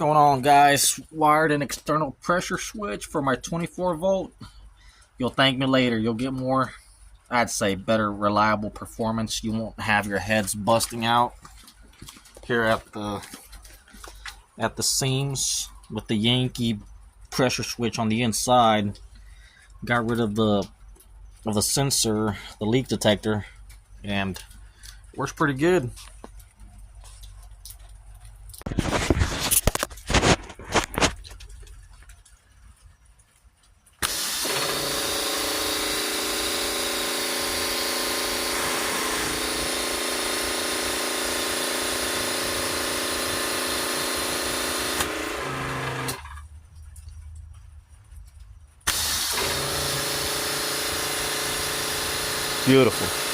Going on, guys? Wired an external pressure switch for my 24 volt. You'll thank me later. You'll get more, I'd say, better reliable performance. You won't have your heads busting out here at the seams with the Yankee pressure switch on the inside. Got rid of the sensor, the leak detector, and works pretty good. Beautiful.